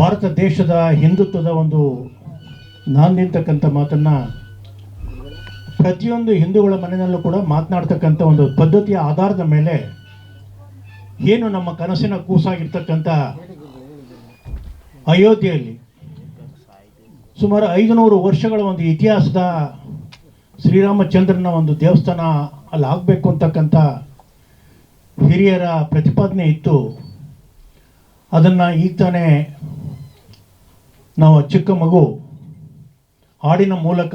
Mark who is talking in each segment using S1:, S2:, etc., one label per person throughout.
S1: ಭಾರತ ದೇಶದ ಹಿಂದುತ್ವದ ಒಂದು ನಾಂದಿರ್ತಕ್ಕಂಥ ಮಾತನ್ನು ಪ್ರತಿಯೊಂದು ಹಿಂದೂಗಳ ಮನೆಯಲ್ಲೂ ಕೂಡ ಮಾತನಾಡ್ತಕ್ಕಂಥ ಒಂದು ಪದ್ಧತಿಯ ಆಧಾರದ ಮೇಲೆ ಏನು ನಮ್ಮ ಕನಸಿನ ಕೂಸಾಗಿರ್ತಕ್ಕಂಥ ಅಯೋಧ್ಯೆಯಲ್ಲಿ ಸುಮಾರು 500 ವರ್ಷಗಳ ಒಂದು ಇತಿಹಾಸದ ಶ್ರೀರಾಮಚಂದ್ರನ ಒಂದು ದೇವಸ್ಥಾನ ಅಲ್ಲಿ ಆಗಬೇಕು ಅಂತಕ್ಕಂಥ ಹಿರಿಯರ ಪ್ರತಿಪಾದನೆ ಇತ್ತು. ಅದನ್ನು ಈಗ ತಾನೇ ನಾವು ಚಿಕ್ಕ ಮಗು ಹಾಡಿನ ಮೂಲಕ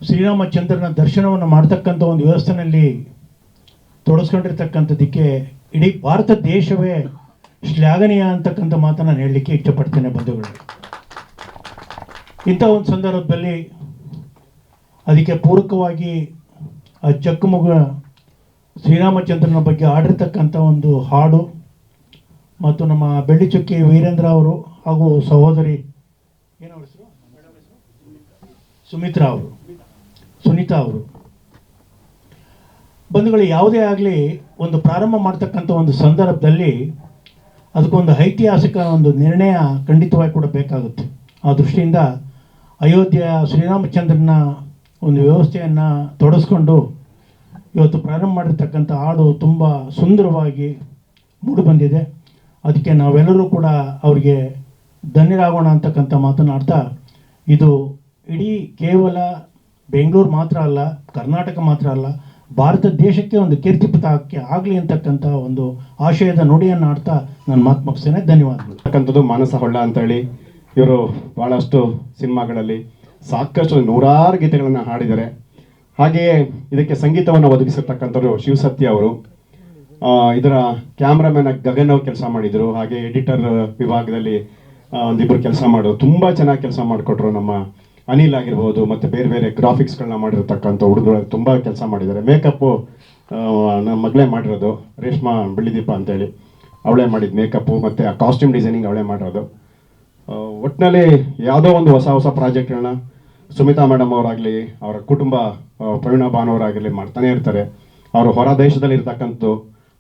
S1: ಶ್ರೀರಾಮಚಂದ್ರನ ದರ್ಶನವನ್ನು ಮಾಡ್ತಕ್ಕಂಥ ಒಂದು ವ್ಯವಸ್ಥೆಯಲ್ಲಿ ತೊಡಸ್ಕೊಂಡಿರ್ತಕ್ಕಂಥದ್ದಕ್ಕೆ ಇಡೀ ಭಾರತ ದೇಶವೇ ಶ್ಲಾಘನೀಯ ಅಂತಕ್ಕಂಥ ಮಾತನ್ನು ನಾನು ಹೇಳಲಿಕ್ಕೆ ಇಷ್ಟಪಡ್ತೇನೆ ಬಂಧುಗಳು. ಇಂಥ ಒಂದು ಸಂದರ್ಭದಲ್ಲಿ ಅದಕ್ಕೆ ಪೂರಕವಾಗಿ ಆ ಚಿಕ್ಕ ಮಗು ಶ್ರೀರಾಮಚಂದ್ರನ ಬಗ್ಗೆ ಹಾಡಿರ್ತಕ್ಕಂಥ ಒಂದು ಹಾಡು ಮತ್ತು ನಮ್ಮ ಬೆಳ್ಳಿಚುಕ್ಕಿ ವೀರೇಂದ್ರ ಅವರು ಹಾಗೂ ಸಹೋದರಿ ಏನವ್ರ ಹೆಸರು ಸುನೀತಾ ಅವರು ಬಂಧುಗಳು, ಯಾವುದೇ ಆಗಲಿ ಒಂದು ಪ್ರಾರಂಭ ಮಾಡ್ತಕ್ಕಂಥ ಒಂದು ಸಂದರ್ಭದಲ್ಲಿ ಅದಕ್ಕೊಂದು ಐತಿಹಾಸಿಕ ಒಂದು ನಿರ್ಣಯ ಖಂಡಿತವಾಗಿ ಕೂಡ ಬೇಕಾಗುತ್ತೆ. ಆ ದೃಷ್ಟಿಯಿಂದ ಅಯೋಧ್ಯೆಯ ಶ್ರೀರಾಮಚಂದ್ರನ ಒಂದು ವ್ಯವಸ್ಥೆಯನ್ನು ತೊಡಸ್ಕೊಂಡು ಇವತ್ತು ಪ್ರಾರಂಭ ಮಾಡಿರ್ತಕ್ಕಂಥ ಹಾಡು ತುಂಬ ಸುಂದರವಾಗಿ ಮೂಡಿಬಂದಿದೆ. ಅದಕ್ಕೆ ನಾವೆಲ್ಲರೂ ಕೂಡ ಅವರಿಗೆ ಧನ್ಯರಾಗೋಣ ಅಂತಕ್ಕಂಥ ಮಾತನಾಡ್ತಾ, ಇದು ಇಡೀ ಕೇವಲ ಬೆಂಗಳೂರು ಮಾತ್ರ ಅಲ್ಲ, ಕರ್ನಾಟಕ ಮಾತ್ರ ಅಲ್ಲ, ಭಾರತ ದೇಶಕ್ಕೆ ಒಂದು ಕೀರ್ತಿಪಥಕ್ಕೆ ಆಗಲಿ ಅಂತಕ್ಕಂಥ ಒಂದು ಆಶಯದ ನುಡಿಯನ್ನು ಆಡ್ತಾ ನಾನು ಮಾತು ಮುಗಿಸ್ತೇನೆ. ಧನ್ಯವಾದಗಳು.
S2: ಮಾನಸ ಹೊಳ್ಳ ಅಂತೇಳಿ ಇವರು ಭಾಳಷ್ಟು ಸಿನಿಮಾಗಳಲ್ಲಿ ಸಾಕಷ್ಟು ನೂರಾರು ಗೀತೆಗಳನ್ನು ಹಾಡಿದ್ದಾರೆ. ಹಾಗೆಯೇ ಇದಕ್ಕೆ ಸಂಗೀತವನ್ನು ಒದಗಿಸಿರ್ತಕ್ಕಂಥವ್ರು ಶಿವಸತ್ಯ ಅವರು. ಇದರ ಕ್ಯಾಮ್ರಾಮನ್ ಗಗನ್ ಅವ್ರು ಕೆಲಸ ಮಾಡಿದರು. ಹಾಗೆ ಎಡಿಟರ್ ವಿಭಾಗದಲ್ಲಿ ಒಂದಿಬ್ಬರು ಕೆಲಸ ಮಾಡೋರು, ತುಂಬ ಚೆನ್ನಾಗಿ ಕೆಲಸ ಮಾಡಿಕೊಟ್ರು. ನಮ್ಮ ಅನಿಲ್ ಆಗಿರ್ಬೋದು, ಮತ್ತು ಬೇರೆ ಬೇರೆ ಗ್ರಾಫಿಕ್ಸ್ಗಳನ್ನ ಮಾಡಿರ್ತಕ್ಕಂಥ ಹುಡುಗರು ತುಂಬ ಕೆಲಸ ಮಾಡಿದ್ದಾರೆ. ಮೇಕಪ್ಪು ನಮ್ಮ ಮಗಳೇ ಮಾಡಿರೋದು, ರೇಷ್ಮಾ ಬೆಳ್ಳಿದೀಪ ಅಂತೇಳಿ ಅವಳೇ ಮಾಡಿದ್ದು ಮೇಕಪ್ಪು, ಮತ್ತು ಆ ಕಾಸ್ಟ್ಯೂಮ್ ಡಿಸೈನಿಂಗ್ ಅವಳೇ ಮಾಡಿರೋದು. ಒಟ್ಟಿನಲ್ಲಿ ಯಾವುದೋ ಒಂದು ಹೊಸ ಪ್ರಾಜೆಕ್ಟ್ಗಳನ್ನ ಸುಮಿತಾ ಮೇಡಮ್ ಅವರಾಗಲಿ, ಅವರ ಕುಟುಂಬ ಪ್ರವೀಣಾ ಭಾನವರಾಗಲಿ ಮಾಡ್ತಾನೆ ಇರ್ತಾರೆ. ಅವರು ಹೊರ ದೇಶದಲ್ಲಿ ಇರ್ತಕ್ಕಂಥದ್ದು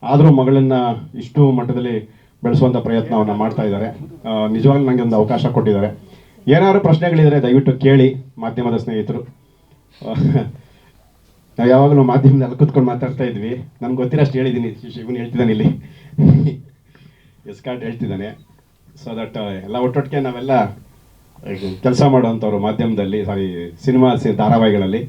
S2: ಆದರೂ ಮಗಳನ್ನು ಇಷ್ಟು ಮಟ್ಟದಲ್ಲಿ ಬೆಳೆಸುವಂಥ ಪ್ರಯತ್ನವನ್ನು ಮಾಡ್ತಾ ಇದ್ದಾರೆ. ನಿಜವಾಗ್ಲೂ ನನಗೆ ಒಂದು ಅವಕಾಶ ಕೊಟ್ಟಿದ್ದಾರೆ. ಏನಾದ್ರು ಪ್ರಶ್ನೆಗಳಿದ್ರೆ ದಯವಿಟ್ಟು ಕೇಳಿ ಮಾಧ್ಯಮದ ಸ್ನೇಹಿತರು. ನಾವು ಯಾವಾಗಲೂ ಮಾಧ್ಯಮದಲ್ಲಿ ಕೂತ್ಕೊಂಡು ಮಾತಾಡ್ತಾ ಇದ್ವಿ. ನನಗೆ ಗೊತ್ತಿರೋಷ್ಟು ಹೇಳಿದ್ದೀನಿ. ಇವನು ಹೇಳ್ತಿದ್ದಾನೆ ಇಲ್ಲಿ ಎಸ್ಕಾರ್ಟ್ ಹೇಳ್ತಿದ್ದಾನೆ. ಸೊ ದಟ್ ಎಲ್ಲ ಒಟ್ಟೊಟ್ಟಿಗೆ ನಾವೆಲ್ಲ ಕೆಲಸ ಮಾಡುವಂಥವ್ರು ಮಾಧ್ಯಮದಲ್ಲಿ, ಸಿನಿಮಾ ಧಾರಾವಾಹಿಗಳಲ್ಲಿ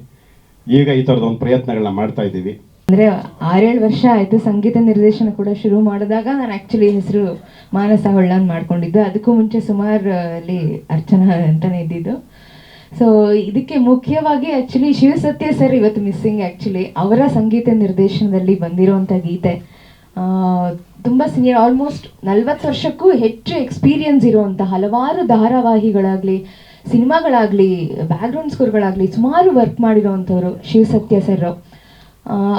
S2: ಈಗ ಈ ಥರದ ಒಂದು ಪ್ರಯತ್ನಗಳನ್ನ ಮಾಡ್ತಾ ಇದ್ದೀವಿ.
S3: ಅಂದರೆ 6-7 ವರ್ಷ ಆಯಿತು ಸಂಗೀತ ನಿರ್ದೇಶನ ಕೂಡ ಶುರು ಮಾಡಿದಾಗ ನಾನು ಆ್ಯಕ್ಚುಲಿ ಹೆಸರು ಮಾನಸ ಹೊಳ್ಳನ್ ಮಾಡ್ಕೊಂಡಿದ್ದು. ಅದಕ್ಕೂ ಮುಂಚೆ ಸುಮಾರು ಅಲ್ಲಿ ಅರ್ಚನಾ ಅಂತಲೇ ಇದ್ದಿದ್ದು. ಸೊ ಇದಕ್ಕೆ ಮುಖ್ಯವಾಗಿ ಆ್ಯಕ್ಚುಲಿ ಶಿವಸತ್ಯ ಸರ್ ಇವತ್ತು ಮಿಸ್ಸಿಂಗ್. ಆ್ಯಕ್ಚುಲಿ ಅವರ ಸಂಗೀತ ನಿರ್ದೇಶನದಲ್ಲಿ ಬಂದಿರೋವಂಥ ಗೀತೆ ತುಂಬ ಸೀನಿಯರ್, ಆಲ್ಮೋಸ್ಟ್ 40 ವರ್ಷಕ್ಕೂ ಹೆಚ್ಚು ಎಕ್ಸ್ಪೀರಿಯನ್ಸ್ ಇರುವಂಥ ಹಲವಾರು ಧಾರಾವಾಹಿಗಳಾಗಲಿ, ಸಿನಿಮಾಗಳಾಗಲಿ, ಬ್ಯಾಕ್ಗ್ರೌಂಡ್ ಸ್ಕೋರ್ಗಳಾಗಲಿ ಸುಮಾರು ವರ್ಕ್ ಮಾಡಿರೋವಂಥವ್ರು ಶಿವಸತ್ಯ ಸರ್.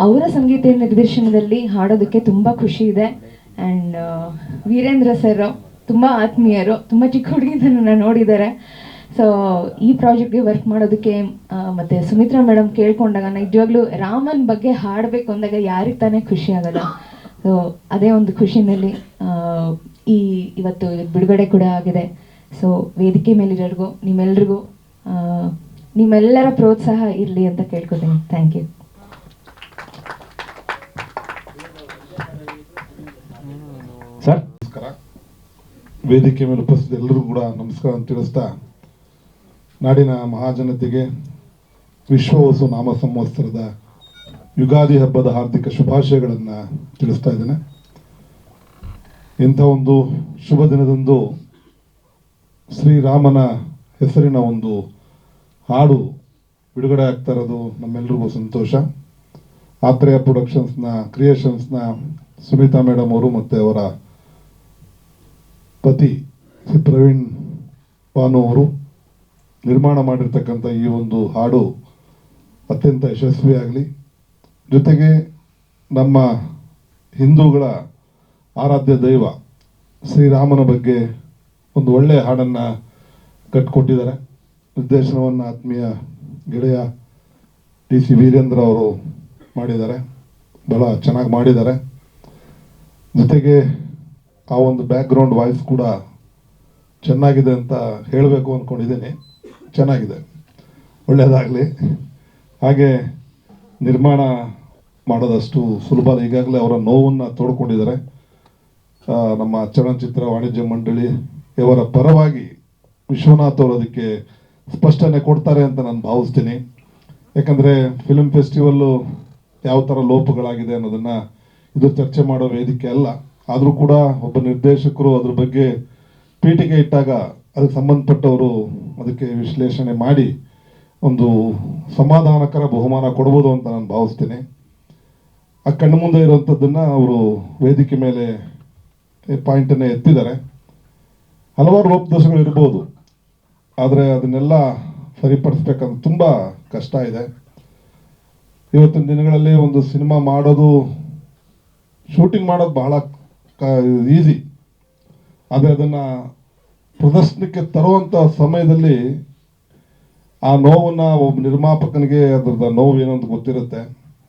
S3: ಅವರ ಸಂಗೀತ ನಿರ್ದೇಶನದಲ್ಲಿ ಹಾಡೋದಕ್ಕೆ ತುಂಬ ಖುಷಿ ಇದೆ. ಆ್ಯಂಡ್ ವೀರೇಂದ್ರ ಸರ್ ತುಂಬ ಆತ್ಮೀಯರು, ತುಂಬ ಚಿಕ್ಕ ಹುಡುಗಿನ ನೋಡಿದ್ದಾರೆ. ಸೊ ಈ ಪ್ರಾಜೆಕ್ಟ್ಗೆ ವರ್ಕ್ ಮಾಡೋದಕ್ಕೆ ಮತ್ತು ಸುಮಿತ್ರಾ ಮೇಡಮ್ ಕೇಳ್ಕೊಂಡಾಗ ನಿಜವಾಗ್ಲೂ ರಾಮನ್ ಬಗ್ಗೆ ಹಾಡಬೇಕು ಅಂದಾಗ ಯಾರಿಗೆ ತಾನೇ ಖುಷಿ ಆಗೋಲ್ಲ. ಸೊ ಅದೇ ಒಂದು ಖುಷಿನಲ್ಲಿ ಇವತ್ತು ಬಿಡುಗಡೆ ಕೂಡ ಆಗಿದೆ. ಸೊ ವೇದಿಕೆ ಮೇಲಿರೋರಿಗೂ ನಿಮ್ಮೆಲ್ಲರ ಪ್ರೋತ್ಸಾಹ ಇರಲಿ ಅಂತ ಕೇಳ್ಕೊತೀನಿ. Thank you.
S2: ಸರ್
S4: ನಮಸ್ಕಾರ. ವೇದಿಕೆ ಮೇಲೆ ಉಪಸ್ಥಿತ ಎಲ್ಲರೂ ಕೂಡ ನಮಸ್ಕಾರ ಅಂತ ತಿಳಿಸ್ತಾ, ನಾಡಿನ ಮಹಾಜನತೆಗೆ ವಿಶ್ವವಸು ನಾಮ ಸಂವತ್ಸರದ ಯುಗಾದಿ ಹಬ್ಬದ ಹಾರ್ದಿಕ ಶುಭಾಶಯಗಳನ್ನು ತಿಳಿಸ್ತಾ ಇದ್ದೇನೆ. ಇಂಥ ಒಂದು ಶುಭ ದಿನದಂದು ಶ್ರೀರಾಮನ ಹೆಸರಿನ ಒಂದು ಹಾಡು ಬಿಡುಗಡೆ ಆಗ್ತಾ ಇರೋದು ನಮ್ಮೆಲ್ರಿಗೂ ಸಂತೋಷ. ಆತ್ರೇಯ ಕ್ರಿಯೇಷನ್ಸ್ನ ಸುಮಿತಾ ಮೇಡಮ್ ಅವರು ಮತ್ತು ಅವರ ಪತಿ ಶ್ರೀ ಪ್ರವೀಣ್ ಭಾನು ಅವರು ನಿರ್ಮಾಣ ಮಾಡಿರ್ತಕ್ಕಂಥ ಈ ಒಂದು ಹಾಡು ಅತ್ಯಂತ ಯಶಸ್ವಿಯಾಗಲಿ. ಜೊತೆಗೆ ನಮ್ಮ ಹಿಂದೂಗಳ ಆರಾಧ್ಯ ದೈವ ಶ್ರೀರಾಮನ ಬಗ್ಗೆ ಒಂದು ಒಳ್ಳೆಯ ಹಾಡನ್ನು ಕಟ್ಟಿಕೊಟ್ಟಿದ್ದಾರೆ. ನಿರ್ದೇಶನವನ್ನು ಆತ್ಮೀಯ ಗೆಳೆಯ ಟಿ ಸಿ ವೀರೇಂದ್ರ ಅವರು ಮಾಡಿದ್ದಾರೆ. ಬಹಳ ಚೆನ್ನಾಗಿ ಮಾಡಿದ್ದಾರೆ. ಜೊತೆಗೆ ಆ ಒಂದು ಬ್ಯಾಕ್ಗ್ರೌಂಡ್ ವಾಯ್ಸ್ ಕೂಡ ಚೆನ್ನಾಗಿದೆ ಅಂತ ಹೇಳಬೇಕು ಅಂದ್ಕೊಂಡಿದ್ದೀನಿ. ಚೆನ್ನಾಗಿದೆ, ಒಳ್ಳೆಯದಾಗಲಿ. ಹಾಗೆ ನಿರ್ಮಾಣ ಮಾಡೋದಷ್ಟು ಸುಲಭ ಅಲ್ಲ. ಈಗಾಗಲೇ ಅವರ ನೋವನ್ನು ತೋಡ್ಕೊಂಡಿದ್ದಾರೆ. ನಮ್ಮ ಚಲನಚಿತ್ರ ವಾಣಿಜ್ಯ ಮಂಡಳಿ ಇವರ ಪರವಾಗಿ ವಿಶ್ವನಾಥ್ ಅವರು ಅದಕ್ಕೆ ಸ್ಪಷ್ಟನೆ ಕೊಡ್ತಾರೆ ಅಂತ ನಾನು ಭಾವಿಸ್ತೀನಿ. ಯಾಕಂದರೆ ಫಿಲ್ಮ್ ಫೆಸ್ಟಿವಲ್ಲು ಯಾವ ಥರ ಲೋಪಗಳಾಗಿದೆ ಅನ್ನೋದನ್ನು ಇದು ಚರ್ಚೆ ಮಾಡೋ ವೇದಿಕೆ ಅಲ್ಲ. ಆದರೂ ಕೂಡ ಒಬ್ಬ ನಿರ್ದೇಶಕರು ಅದ್ರ ಬಗ್ಗೆ ಪೀಠಿಗೆ ಇಟ್ಟಾಗ ಅದಕ್ಕೆ ಸಂಬಂಧಪಟ್ಟವರು ಅದಕ್ಕೆ ವಿಶ್ಲೇಷಣೆ ಮಾಡಿ ಒಂದು ಸಮಾಧಾನಕರ ಬಹುಮಾನ ಕೊಡ್ಬೋದು ಅಂತ ನಾನು ಭಾವಿಸ್ತೀನಿ. ಆ ಕಣ್ಣು ಮುಂದೆ ಇರುವಂಥದ್ದನ್ನು ಅವರು ವೇದಿಕೆ ಮೇಲೆ ಪಾಯಿಂಟನ್ನು ಎತ್ತಿದ್ದಾರೆ. ಹಲವಾರು ಲೋಪದೋಷಗಳು ಇರ್ಬೋದು, ಆದರೆ ಅದನ್ನೆಲ್ಲ ಸರಿಪಡಿಸ್ಬೇಕಂತ ತುಂಬ ಕಷ್ಟ ಇದೆ. ಇವತ್ತಿನ ದಿನಗಳಲ್ಲಿ ಒಂದು ಸಿನಿಮಾ ಮಾಡೋದು, ಶೂಟಿಂಗ್ ಮಾಡೋದು ಬಹಳ ಈಸಿ, ಆದರೆ ಅದನ್ನು ಪ್ರದರ್ಶನಕ್ಕೆ ತರುವಂಥ ಸಮಯದಲ್ಲಿ ಆ ನೋವನ್ನು ಒಬ್ಬ ನಿರ್ಮಾಪಕನಿಗೆ ಅದ್ರದ್ದು ನೋವು ಏನು ಅಂತ ಗೊತ್ತಿರುತ್ತೆ.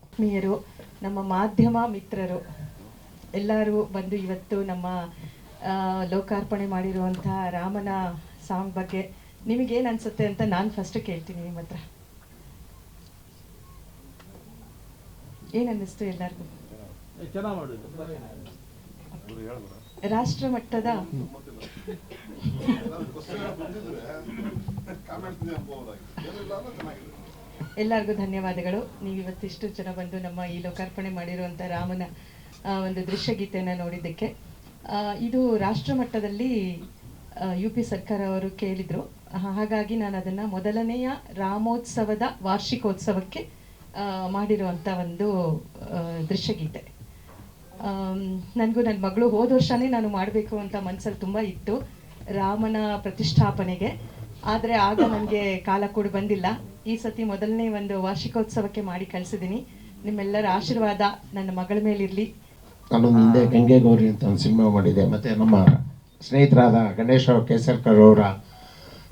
S5: ಆತ್ಮೀಯರು, ನಮ್ಮ ಮಾಧ್ಯಮ ಮಿತ್ರರು ಎಲ್ಲರೂ ಬಂದು ಇವತ್ತು ನಮ್ಮ ಲೋಕಾರ್ಪಣೆ ಮಾಡಿರುವಂತಹ ರಾಮನ ಸಾಂಗ್ ಬಗ್ಗೆ ನಿಮಗೇನು ಅನಿಸುತ್ತೆ ಅಂತ ನಾನು ಫಸ್ಟ್ ಕೇಳ್ತೀನಿ ನಿಮ್ಮ ಹತ್ರ. ಏನು ಅನ್ನಿಸ್ತು ಎಲ್ಲರಿಗೂ? ರಾಷ್ಟ್ರ ಮಟ್ಟದ ಎಲ್ಲರಿಗೂ ಧನ್ಯವಾದಗಳು. ನೀವು ಇವತ್ತಿಷ್ಟು ಜನ ಬಂದು ನಮ್ಮ ಈ ಲೋಕಾರ್ಪಣೆ ಮಾಡಿರುವಂಥ ರಾಮನ ಒಂದು ದೃಶ್ಯಗೀತೆಯನ್ನು ನೋಡಿದ್ದಕ್ಕೆ. ಇದು ರಾಷ್ಟ್ರ ಮಟ್ಟದಲ್ಲಿ UP ಸರ್ಕಾರ ಅವರು ಕೇಳಿದರು. ಹಾಗಾಗಿ ನಾನು ಅದನ್ನು ಮೊದಲನೆಯ ರಾಮೋತ್ಸವದ ವಾರ್ಷಿಕೋತ್ಸವಕ್ಕೆ ಮಾಡಿರುವಂಥ ಒಂದು ದೃಶ್ಯಗೀತೆ. ನನಗೂ ನನ್ನ ಮಗಳು ಹೋದ ವರ್ಷವೇ ನಾನು ಮಾಡಬೇಕು ಅಂತ ಮನಸ್ಸಲ್ಲಿ ತುಂಬ ಇತ್ತು ರಾಮನ ಪ್ರತಿಷ್ಠಾಪನೆಗೆ. ಆದರೆ ಆಗ ನನಗೆ ಕಾಲ ಕೂಡ ಬಂದಿಲ್ಲ. ಈ ಸತಿ ಮೊದಲನೇ ಒಂದು ವಾರ್ಷಿಕೋತ್ಸವಕ್ಕೆ ಮಾಡಿ ಕಳಿಸಿದ್ದೀನಿ. ನಿಮ್ಮೆಲ್ಲರ ಆಶೀರ್ವಾದ ನನ್ನ ಮಗಳ ಮೇಲಿರಲಿ.
S6: ನಾನು ಹಿಂದೆ ಗಂಗೆ ಗೌರಿ ಅಂತ ಒಂದು ಸಿನಿಮಾ ಮಾಡಿದೆ. ಮತ್ತು ನಮ್ಮ ಸ್ನೇಹಿತರಾದ ಗಣೇಶ ಕೇಸರ್ಕರ್ ಅವರ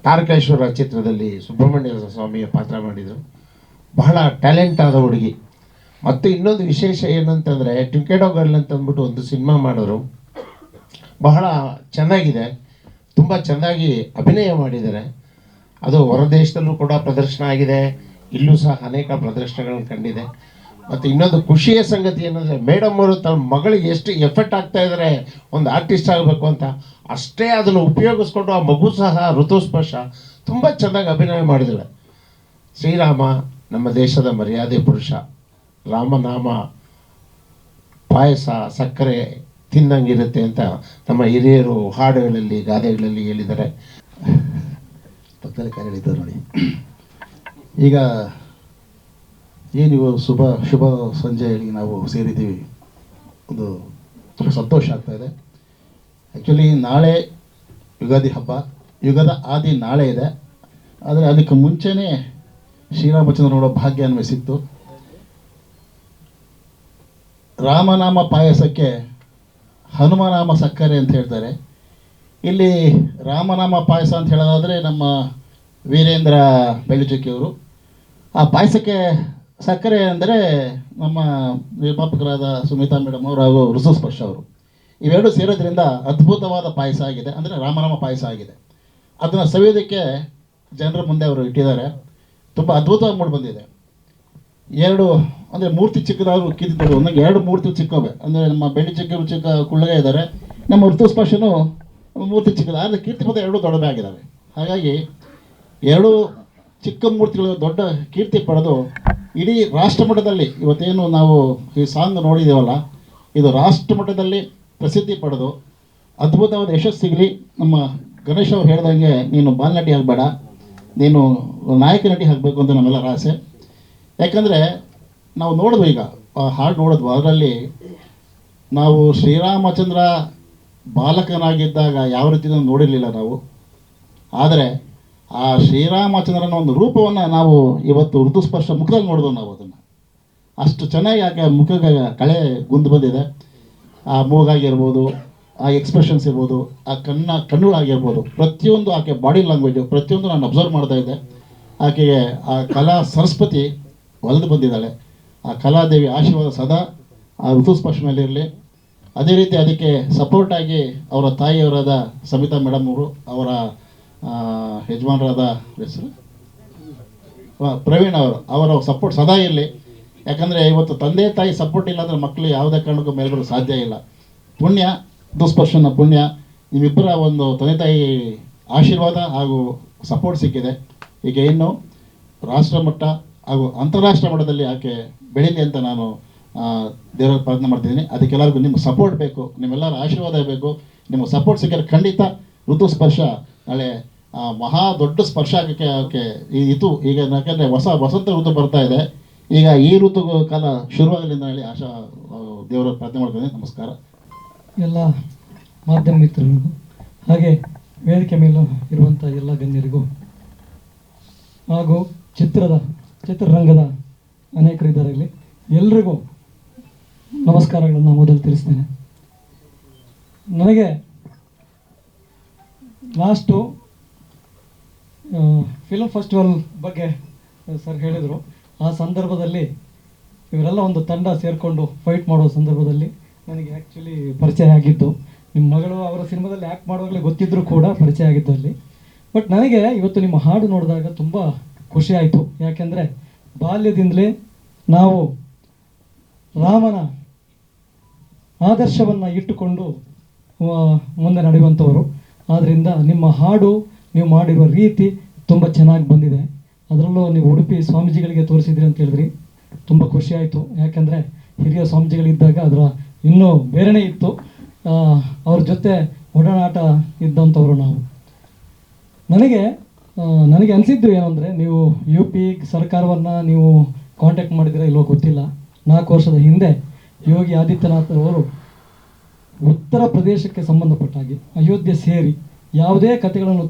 S6: ತಾರಕೇಶ್ವರ ಚಿತ್ರದಲ್ಲಿ ಸುಬ್ರಹ್ಮಣ್ಯ ಸ್ವಾಮಿಯ ಪಾತ್ರ ಮಾಡಿದರು. ಬಹಳ ಟ್ಯಾಲೆಂಟ್ ಆದ ಹುಡುಗಿ. ಮತ್ತು ಇನ್ನೊಂದು ವಿಶೇಷ ಏನಂತಂದರೆ ಟ್ವಿಂಕೆಡೋ ಗರ್ಲ್ ಅಂತ ಅಂದ್ಬಿಟ್ಟು ಒಂದು ಸಿನಿಮಾ ಮಾಡೋರು. ಬಹಳ ಚೆನ್ನಾಗಿದೆ, ತುಂಬ ಚೆನ್ನಾಗಿ ಅಭಿನಯ ಮಾಡಿದ್ದಾರೆ. ಅದು ಹೊರದೇಶದಲ್ಲೂ ಕೂಡ ಪ್ರದರ್ಶನ ಆಗಿದೆ, ಇಲ್ಲೂ ಸಹ ಅನೇಕ ಪ್ರದರ್ಶನಗಳನ್ನು ಕಂಡಿದೆ. ಮತ್ತು ಇನ್ನೊಂದು ಖುಷಿಯ ಸಂಗತಿ ಏನಂದರೆ ಮೇಡಮ್ ಅವರು ತಮ್ಮ ಮಗಳಿಗೆ ಎಷ್ಟು ಎಫೆಕ್ಟ್ ಆಗ್ತಾ ಇದ್ದಾರೆ ಒಂದು ಆರ್ಟಿಸ್ಟ್ ಆಗಬೇಕು ಅಂತ, ಅಷ್ಟೇ ಅದನ್ನು ಉಪಯೋಗಿಸ್ಕೊಂಡು ಆ ಮಗು ಸಹ ಋತುಸ್ಪರ್ಶ ತುಂಬ ಚೆನ್ನಾಗಿ ಅಭಿನಯ ಮಾಡಿದ್ದಾಳೆ. ಶ್ರೀರಾಮ ನಮ್ಮ ದೇಶದ ಮರ್ಯಾದೆ ಪುರುಷ. ರಾಮನಾಮ ಪಾಯಸ ಸಕ್ಕರೆ ತಿನ್ನಂಗಿರುತ್ತೆ ಅಂತ ನಮ್ಮ ಹಿರಿಯರು ಹಾಡುಗಳಲ್ಲಿ ಗಾದೆಗಳಲ್ಲಿ ಹೇಳಿದ್ದಾರೆ.
S7: ಪಕ್ಕದಲ್ಲಿ ಕಾರ್ಯಗಳಿದ್ದಾರೆ ನೋಡಿ. ಈಗ ಏನಿವು ಶುಭ ಸಂಜೆಯಲ್ಲಿ ನಾವು ಸೇರಿದ್ದೀವಿ, ಒಂದು ತುಂಬ ಸಂತೋಷ ಆಗ್ತಾಯಿದೆ. ಆ್ಯಕ್ಚುಲಿ ನಾಳೆ ಯುಗಾದಿ ಹಬ್ಬ, ಯುಗದ ಆದಿ ನಾಳೆ ಇದೆ. ಆದರೆ ಅದಕ್ಕೆ ಮುಂಚೆನೇ ಶ್ರೀರಾಮಚಂದ್ರ ನೋಡೋ ಭಾಗ್ಯ ನಮಗೆ ಸಿಕ್ತು. ರಾಮನಾಮ ಪಾಯಸಕ್ಕೆ ಹನುಮನಾಮ ಸಕ್ಕರೆ ಅಂತ ಹೇಳ್ತಾರೆ. ಇಲ್ಲಿ ರಾಮನಾಮ ಪಾಯಸ ಅಂತ ಹೇಳೋದಾದರೆ ನಮ್ಮ ವೀರೇಂದ್ರ ಬೆಳ್ಳಿಚುಕ್ಕಿಯವರು, ಆ ಪಾಯಸಕ್ಕೆ ಸಕ್ಕರೆ ಅಂದರೆ ನಮ್ಮ ನಿರ್ಮಾಪಕರಾದ ಸುಮಿತಾ ಮೇಡಮ್ ಅವರು ಹಾಗೂ ಋತುಸ್ಪರ್ಶ ಅವರು, ಇವೆರಡು ಸೇರೋದ್ರಿಂದ ಅದ್ಭುತವಾದ ಪಾಯಸ ಆಗಿದೆ. ಅಂದರೆ ರಾಮನಾಮ ಪಾಯಸ ಆಗಿದೆ. ಅದನ್ನು ಸವಿಯೋದಕ್ಕೆ ಜನರ ಮುಂದೆ ಅವರು ಇಟ್ಟಿದ್ದಾರೆ. ತುಂಬ ಅದ್ಭುತವಾಗಿ ಮೂಡಿ ಬಂದಿದೆ. ಎರಡು ಅಂದರೆ ಮೂರ್ತಿ ಚಿಕ್ಕದಾದ್ರು ಕಿತ್ತಿದ್ರು, ನನಗೆ ಎರಡು ಮೂರ್ತಿ ಚಿಕ್ಕವೆ. ಅಂದರೆ ನಮ್ಮ ಬೆಳ್ಳಿ ಚಿಕ್ಕ ಕುಳ್ಳಗೆ ಇದ್ದಾರೆ, ನಮ್ಮ ಋತುಸ್ಪರ್ಶನೂ ಮೂರ್ತಿ ಚಿಕ್ಕದ. ಆದರೆ ಕೀರ್ತಿಪದ ಎರಡೂ ದೊಡ್ಡವೇ ಆಗಿದ್ದಾವೆ. ಹಾಗಾಗಿ ಎರಡು ಚಿಕ್ಕ ಮೂರ್ತಿಗಳು ದೊಡ್ಡ ಕೀರ್ತಿ ಪಡೆದು ಇಡೀ ರಾಷ್ಟ್ರ ಮಟ್ಟದಲ್ಲಿ ಇವತ್ತೇನು ನಾವು ಈ ಸಾಂಗ್ ನೋಡಿದ್ದೀವಲ್ಲ, ಇದು ರಾಷ್ಟ್ರ ಮಟ್ಟದಲ್ಲಿ ಪ್ರಸಿದ್ಧಿ ಪಡೆದು ಅದ್ಭುತವಾದ ಯಶಸ್ಸು ಸಿಗಲಿ. ನಮ್ಮ ಗಣೇಶ್ ಅವ್ರು ಹೇಳ್ದಂಗೆ ನೀನು ಬಾಲನಟಿ ಆಗಬೇಡ, ನೀನು ನಾಯಕ ನಟಿ ಆಗಬೇಕು ಅಂತ ನಮ್ಮೆಲ್ಲರ ಆಸೆ. ಯಾಕಂದರೆ ನಾವು ನೋಡಿದ್ವು, ಈಗ ಆ ಹಾಡು ನೋಡಿದ್ವು, ಅದರಲ್ಲಿ ನಾವು ಶ್ರೀರಾಮಚಂದ್ರ ಬಾಲಕನಾಗಿದ್ದಾಗ ಯಾವ ರೀತಿ ನೋಡಿರಲಿಲ್ಲ ನಾವು. ಆದರೆ ಆ ಶ್ರೀರಾಮಚಂದ್ರನ ಒಂದು ರೂಪವನ್ನು ನಾವು ಇವತ್ತು ಋತುಸ್ಪರ್ಶ ಮುಖದಲ್ಲಿ ನೋಡಿದ್ವು ನಾವು. ಅದನ್ನು ಅಷ್ಟು ಚೆನ್ನಾಗಿ ಆಕೆ ಮುಖಕ್ಕೆ ಕಳೆ ಗುಂದು ಬಂದಿದೆ. ಆ ಮೂಗಾಗಿರ್ಬೋದು, ಆ ಎಕ್ಸ್ಪ್ರೆಷನ್ಸ್ ಇರ್ಬೋದು, ಆ ಕಣ್ಣುಗಳಾಗಿರ್ಬೋದು, ಪ್ರತಿಯೊಂದು ಆಕೆ ಬಾಡಿ ಲ್ಯಾಂಗ್ವೇಜು ಪ್ರತಿಯೊಂದು ನಾನು ಅಬ್ಸರ್ವ್ ಮಾಡ್ತಾ ಇದ್ದೆ. ಆಕೆಗೆ ಆ ಕಲಾ ಸರಸ್ವತಿ ಒಲಿದು ಬಂದಿದ್ದಾಳೆ. ಆ ಕಲಾದೇವಿ ಆಶೀರ್ವಾದ ಸದಾ ಆ ಋತುಸ್ಪರ್ಶ ಮೇಲೆ ಇರಲಿ. ಅದೇ ರೀತಿ ಅದಕ್ಕೆ ಸಪೋರ್ಟಾಗಿ ಅವರ ತಾಯಿಯವರಾದ ಸಬಿತಾ ಮೇಡಮ್ ಅವರು, ಅವರ ಯಜಮಾನರಾದ ಹೆಸರು ಪ್ರವೀಣ್ ಅವರ ಸಪೋರ್ಟ್ ಸದಾ ಇರಲಿ. ಯಾಕಂದರೆ ಇವತ್ತು ತಂದೆ ತಾಯಿ ಸಪೋರ್ಟ್ ಇಲ್ಲ ಅಂದರೆ ಮಕ್ಕಳು ಯಾವುದೇ ಕಾರಣಕ್ಕೂ ಮೇಲ್ಬರೋ ಸಾಧ್ಯ ಇಲ್ಲ. ಪುಣ್ಯ, ದುಸ್ಪರ್ಶನ ಪುಣ್ಯ, ನಿಮ್ಮಿಬ್ಬರ ಒಂದು ತಂದೆ ತಾಯಿ ಆಶೀರ್ವಾದ ಹಾಗೂ ಸಪೋರ್ಟ್ ಸಿಕ್ಕಿದೆ. ಈಗ ಇನ್ನು ರಾಷ್ಟ್ರ ಮಟ್ಟ ಹಾಗೂ ಅಂತಾರಾಷ್ಟ್ರ ಮಟ್ಟದಲ್ಲಿ ಆಕೆ ಬೆಳೀಲಿ ಅಂತ ನಾನು ದೇವರ ಪ್ರಾರ್ಥನೆ ಮಾಡ್ತಿದ್ದೀನಿ. ಅದಕ್ಕೆಲ್ಲರಿಗೂ ನಿಮ್ಮ ಸಪೋರ್ಟ್ ಬೇಕು, ನಿಮ್ಮೆಲ್ಲರ ಆಶೀರ್ವಾದ ಬೇಕು. ನಿಮ್ಮ ಸಪೋರ್ಟ್ ಸಿಕ್ಕರೆ ಖಂಡಿತ ಋತುಸ್ಪರ್ಶ ನಾಳೆ ಮಹಾ ದೊಡ್ಡ ಸ್ಪರ್ಶ ಆಗೋಕ್ಕೆ ಇತ್ತು. ಈಗ ಯಾಕೆಂದರೆ ವಸಂತ ಋತು ಬರ್ತಾ ಇದೆ. ಈಗ ಈ ಋತು ಕಾಲ ಶುರುವಾಗಲಿ ಅಂತ ಹೇಳಿ ದೇವರ ಪ್ರಾರ್ಥನೆ ಮಾಡ್ತಿದ್ದೀನಿ. ನಮಸ್ಕಾರ.
S8: ಎಲ್ಲ ಮಾಧ್ಯಮ ಮಿತ್ರರಿಗೂ ಹಾಗೆ ವೇದಿಕೆ ಮೇಲೂ ಇರುವಂಥ ಎಲ್ಲ ಗಣ್ಯರಿಗೂ ಹಾಗೂ ಚಿತ್ರರಂಗದ ಅನೇಕರಿದ್ದಾರೆ ಇಲ್ಲಿ, ಎಲ್ರಿಗೂ ನಮಸ್ಕಾರಗಳನ್ನು ಮೊದಲು ತಿಳಿಸ್ತೇನೆ. ನನಗೆ ಲಾಸ್ಟು ಫಿಲ್ಮ್ ಫೆಸ್ಟಿವಲ್ ಬಗ್ಗೆ ಸರ್ ಹೇಳಿದರು. ಆ ಸಂದರ್ಭದಲ್ಲಿ ಇವರೆಲ್ಲ ಒಂದು ತಂಡ ಸೇರಿಕೊಂಡು ಫೈಟ್ ಮಾಡೋ ಸಂದರ್ಭದಲ್ಲಿ ನನಗೆ ಆ್ಯಕ್ಚುಲಿ ಪರಿಚಯ ಆಗಿದ್ದು. ನಿಮ್ಮ ಮಗಳು ಅವರ ಸಿನಿಮಾದಲ್ಲಿ ಆ್ಯಕ್ಟ್ ಮಾಡುವಾಗಲೇ ಗೊತ್ತಿದ್ದರೂ ಕೂಡ ಪರಿಚಯ ಆಗಿದ್ದು ಅಲ್ಲಿ. ಬಟ್ ನನಗೆ ಇವತ್ತು ನಿಮ್ಮ ಹಾಡು ನೋಡಿದಾಗ ತುಂಬ ಖುಷಿ ಆಯಿತು. ಯಾಕೆಂದರೆ ಬಾಲ್ಯದಿಂದಲೇ ನಾವು ರಾಮನ ಆದರ್ಶವನ್ನು ಇಟ್ಟುಕೊಂಡು ಮುಂದೆ ನಡೆಯುವಂಥವರು. ಆದ್ದರಿಂದ ನಿಮ್ಮ ಹಾಡು, ನೀವು ಮಾಡಿರುವ ರೀತಿ ತುಂಬ ಚೆನ್ನಾಗಿ ಬಂದಿದೆ. ಅದರಲ್ಲೂ ನೀವು ಉಡುಪಿ ಸ್ವಾಮೀಜಿಗಳಿಗೆ ತೋರಿಸಿದ್ರಿ ಅಂತ ಹೇಳಿದ್ರಿ, ತುಂಬ ಖುಷಿಯಾಯಿತು. ಯಾಕೆಂದರೆ ಹಿರಿಯ ಸ್ವಾಮೀಜಿಗಳಿದ್ದಾಗ ಅದರ ಇನ್ನೂ ಬೇರೆಯೇ ಇತ್ತು. ಅವ್ರ ಜೊತೆ ಒಡನಾಟ ಇದ್ದಂಥವ್ರು ನಾವು. ನನಗೆ ಅನಿಸಿದ್ದು ಏನಂದರೆ, ನೀವು UP ಸರ್ಕಾರವನ್ನು ನೀವು ಕಾಂಟ್ಯಾಕ್ಟ್ ಮಾಡಿದಿರ ಇಲ್ಲೋ ಗೊತ್ತಿಲ್ಲ. 4 ವರ್ಷದ ಹಿಂದೆ ಯೋಗಿ ಆದಿತ್ಯನಾಥ್ ಅವರು ಉತ್ತರ ಪ್ರದೇಶಕ್ಕೆ ಸಂಬಂಧಪಟ್ಟ ಹಾಗೆ ಅಯೋಧ್ಯೆ ಸೇರಿ ಯಾವುದೇ ಕಥೆಗಳನ್ನು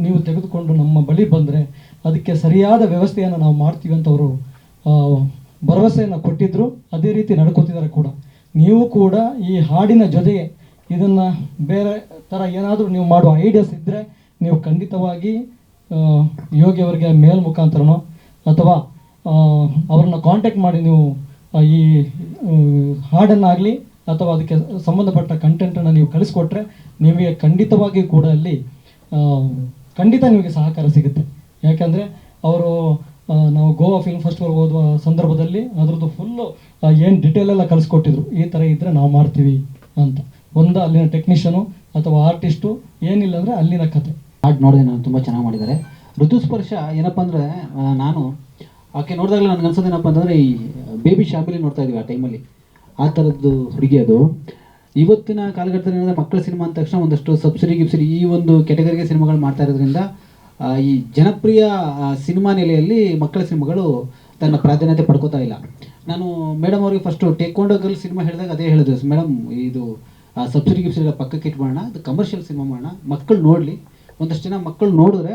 S8: ನೀವು ತೆಗೆದುಕೊಂಡು ನಮ್ಮ ಬಳಿ ಬಂದರೆ ಅದಕ್ಕೆ ಸರಿಯಾದ ವ್ಯವಸ್ಥೆಯನ್ನು ನಾವು ಮಾಡ್ತೀವಿ ಅಂತ ಅವರು ಭರವಸೆಯನ್ನು ಕೊಟ್ಟಿದ್ದರು. ಅದೇ ರೀತಿ ನಡ್ಕೋತಿದ್ದಾರೆ ಕೂಡ. ನೀವು ಕೂಡ ಈ ಹಾಡಿನ ಜೊತೆಗೆ ಇದನ್ನು ಬೇರೆ ಥರ ಏನಾದರೂ ನೀವು ಮಾಡುವ ಐಡಿಯಾಸ್ ಇದ್ದರೆ ನೀವು ಖಂಡಿತವಾಗಿ ಯೋಗಿ ಅವರಿಗೆ ಮೇಲ್ ಮುಖಾಂತರನೋ ಅಥವಾ ಅವ್ರನ್ನ ಕಾಂಟ್ಯಾಕ್ಟ್ ಮಾಡಿ ನೀವು ಈ ಹಾಡನ್ನಾಗಲಿ ಅಥವಾ ಅದಕ್ಕೆ ಸಂಬಂಧಪಟ್ಟ ಕಂಟೆಂಟನ್ನು ನೀವು ಕಳಿಸ್ಕೊಟ್ರೆ ನಿಮಗೆ ಖಂಡಿತವಾಗಿ ಕೂಡ ಅಲ್ಲಿ ಖಂಡಿತ ನಿಮಗೆ ಸಹಕಾರ ಸಿಗುತ್ತೆ. ಯಾಕೆಂದರೆ ಅವರು ನಾವು ಗೋವಾ ಫಿಲ್ಮ್ ಫೆಸ್ಟಿವಲ್ ಹೋದ ಸಂದರ್ಭದಲ್ಲಿ ಅದರದ್ದು ಫುಲ್ಲು ಏನು ಡಿಟೇಲೆಲ್ಲ ಕಳಿಸ್ಕೊಟ್ಟಿದ್ರು. ಈ ಥರ ಇದ್ದರೆ ನಾವು ಮಾಡ್ತೀವಿ ಅಂತ. ಒಂದು ಅಲ್ಲಿನ ಟೆಕ್ನಿಷಿಯನು ಅಥವಾ ಆರ್ಟಿಸ್ಟು, ಏನಿಲ್ಲ ಅಂದರೆ ಅಲ್ಲಿನ ಕತೆ.
S9: ಹಾಡು ನೋಡಿದೆ ನಾನು, ತುಂಬ ಚೆನ್ನಾಗಿ ಮಾಡಿದ್ದಾರೆ. ಋತುಸ್ಪರ್ಶ ಏನಪ್ಪ ಅಂದರೆ, ನಾನು ಆಕೆ ನೋಡಿದಾಗಲೇ ನನಗೆ ಅನ್ಸೋದು ಏನಪ್ಪ ಅಂತಂದರೆ, ಈ ಬೇಬಿ ಶಾಮಿಲಿ ನೋಡ್ತಾ ಇದ್ವಿ ಆ ಟೈಮಲ್ಲಿ, ಆ ಥರದ್ದು ಹುಡುಗಿ ಅದು. ಇವತ್ತಿನ ಕಾಲಘಟ್ಟದಲ್ಲಿ ಏನಂದರೆ ಮಕ್ಕಳ ಸಿನಿಮಾ ಅಂದ ತಕ್ಷಣ ಒಂದಷ್ಟು ಸಬ್ಸಿಡಿ ಗಿಬ್ಸಿಡಿ ಈ ಒಂದು ಕ್ಯಾಟಗರಿಗೆ ಸಿನಿಮಾಗಳು ಮಾಡ್ತಾ ಇರೋದ್ರಿಂದ ಈ ಜನಪ್ರಿಯ ಸಿನಿಮಾ ನೆಲೆಯಲ್ಲಿ ಮಕ್ಕಳ ಸಿನಿಮಾಗಳು ತನ್ನ ಪ್ರಾಧಾನ್ಯತೆ ಪಡ್ಕೋತಾ ಇಲ್ಲ. ನಾನು ಮೇಡಮ್ ಅವ್ರಿಗೆ ಫಸ್ಟು ಟೇಕ್ವಾಂಡೋ ಗರ್ಲ್ ಸಿನಿಮಾ ಹೇಳಿದಾಗ ಅದೇ ಹೇಳಿದ್ರು, ಮೇಡಮ್ ಇದು ಸಬ್ಸಿಡಿ ಗಿಬ್ಸಿಡಿ ಪಕ್ಕಕ್ಕೆ ಇಟ್ಬೋಣ, ಅದು ಕಮರ್ಷಿಯಲ್ ಸಿನಿಮಾ ಮಾಡೋಣ, ಮಕ್ಕಳು ನೋಡಲಿ, ಒಂದಷ್ಟು ಜನ ಮಕ್ಕಳು ನೋಡಿದ್ರೆ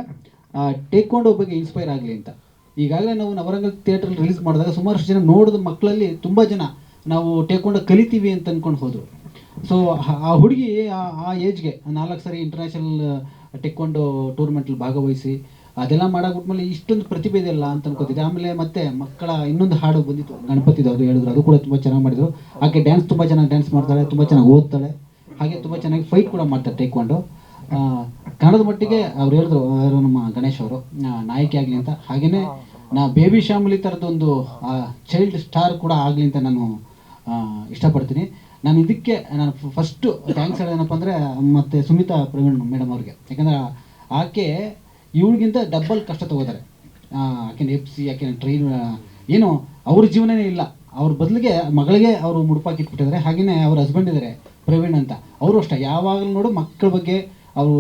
S9: ಟೇಕ್ವಾಂಡೋ ಬಗ್ಗೆ ಇನ್ಸ್ಪೈರ್ ಆಗಲಿ ಅಂತ. ಈಗಾಗಲೇ ನಾವು ನವರಂಗ ಥಿಯೇಟ್ರಲ್ಲಿ ರಿಲೀಸ್ ಮಾಡಿದಾಗ ಸುಮಾರಷ್ಟು ಜನ ನೋಡಿದ ಮಕ್ಕಳಲ್ಲಿ ತುಂಬ ಜನ ನಾವು ಟೇಕ್ವಾಂಡೋ ಕಲಿತೀವಿ ಅಂತ ಅಂದ್ಕೊಂಡು ಹೋದರು. ಸೊ ಆ ಹುಡುಗಿ ಆ ಏಜ್ಗೆ 4 ಸರಿ ಇಂಟರ್ನ್ಯಾಷನಲ್ ಟೇಕ್ವಾಂಡೋ ಟೂರ್ನಮೆಂಟಲ್ಲಿ ಭಾಗವಹಿಸಿ ಅದೆಲ್ಲ ಮಾಡಾಗ್ಬಿಟ್ಮೇಲೆ ಇಷ್ಟೊಂದು ಪ್ರತಿಭೆ ಇದೆಯಲ್ಲ ಅಂತ ಅನ್ಕೋತಿದ್ದೆ. ಆಮೇಲೆ ಮತ್ತೆ ಮಕ್ಕಳ ಇನ್ನೊಂದು ಹಾಡು ಬಂದಿತ್ತು, ಗಣಪತಿದು, ಅದು ಹೇಳಿದ್ರು, ಅದು ಕೂಡ ತುಂಬ ಚೆನ್ನಾಗಿ ಮಾಡಿದರು. ಆಕೆ ಡ್ಯಾನ್ಸ್ ತುಂಬ ಚೆನ್ನಾಗಿ ಡ್ಯಾನ್ಸ್ ಮಾಡ್ತಾಳೆ, ತುಂಬ ಚೆನ್ನಾಗಿ ಓದ್ತಾಳೆ, ಹಾಗೆ ತುಂಬ ಚೆನ್ನಾಗಿ ಫೈಟ್ ಕೂಡ ಮಾಡ್ತಾರೆ ಟೇಕ್ವಾಂಡೋ. ಕನ್ನಡದ ಮಟ್ಟಿಗೆ ಅವ್ರು ಹೇಳಿದ್ರು, ನಮ್ಮ ಗಣೇಶ್ ಅವರು ನಾಯಕಿ ಆಗಲಿ ಅಂತ. ಹಾಗೆಯೇ ಬೇಬಿ ಶಾಮಿಲಿ ಥರದ್ದೊಂದು ಚೈಲ್ಡ್ ಸ್ಟಾರ್ ಕೂಡ ಆಗಲಿ ಅಂತ ನಾನು ಇಷ್ಟಪಡ್ತೀನಿ. ನಾನು ಇದಕ್ಕೆ ಫಸ್ಟು ಥ್ಯಾಂಕ್ಸ್ ಹೇಳೋದೇನಪ್ಪ ಅಂದರೆ ಮತ್ತು ಸುಮಿತಾ ಪ್ರವೀಣ್ ಮೇಡಮ್ ಅವ್ರಿಗೆ. ಯಾಕಂದರೆ ಆಕೆ ಇವಳಿಗಿಂತ ಡಬ್ಬಲ್ ಕಷ್ಟ ತಗೋತಾರೆ. ಆಕೆನ ಎಪ್ಸಿ, ಆಕೆನ ಟ್ರೈನ್, ಏನು ಅವ್ರ ಜೀವನನೇ ಇಲ್ಲ, ಅವ್ರ ಬದಲಿಗೆ ಮಗಳಿಗೆ ಅವರು ಮುಡುಪಾಕಿಟ್ಬಿಟ್ಟಿದ್ದಾರೆ. ಹಾಗೆಯೇ ಅವ್ರ ಹಸ್ಬೆಂಡ್ ಇದ್ದಾರೆ ಪ್ರವೀಣ್ ಅಂತ, ಅವರು ಅಷ್ಟೇ ಯಾವಾಗಲೂ ನೋಡು ಮಕ್ಕಳ ಬಗ್ಗೆ ಅವರು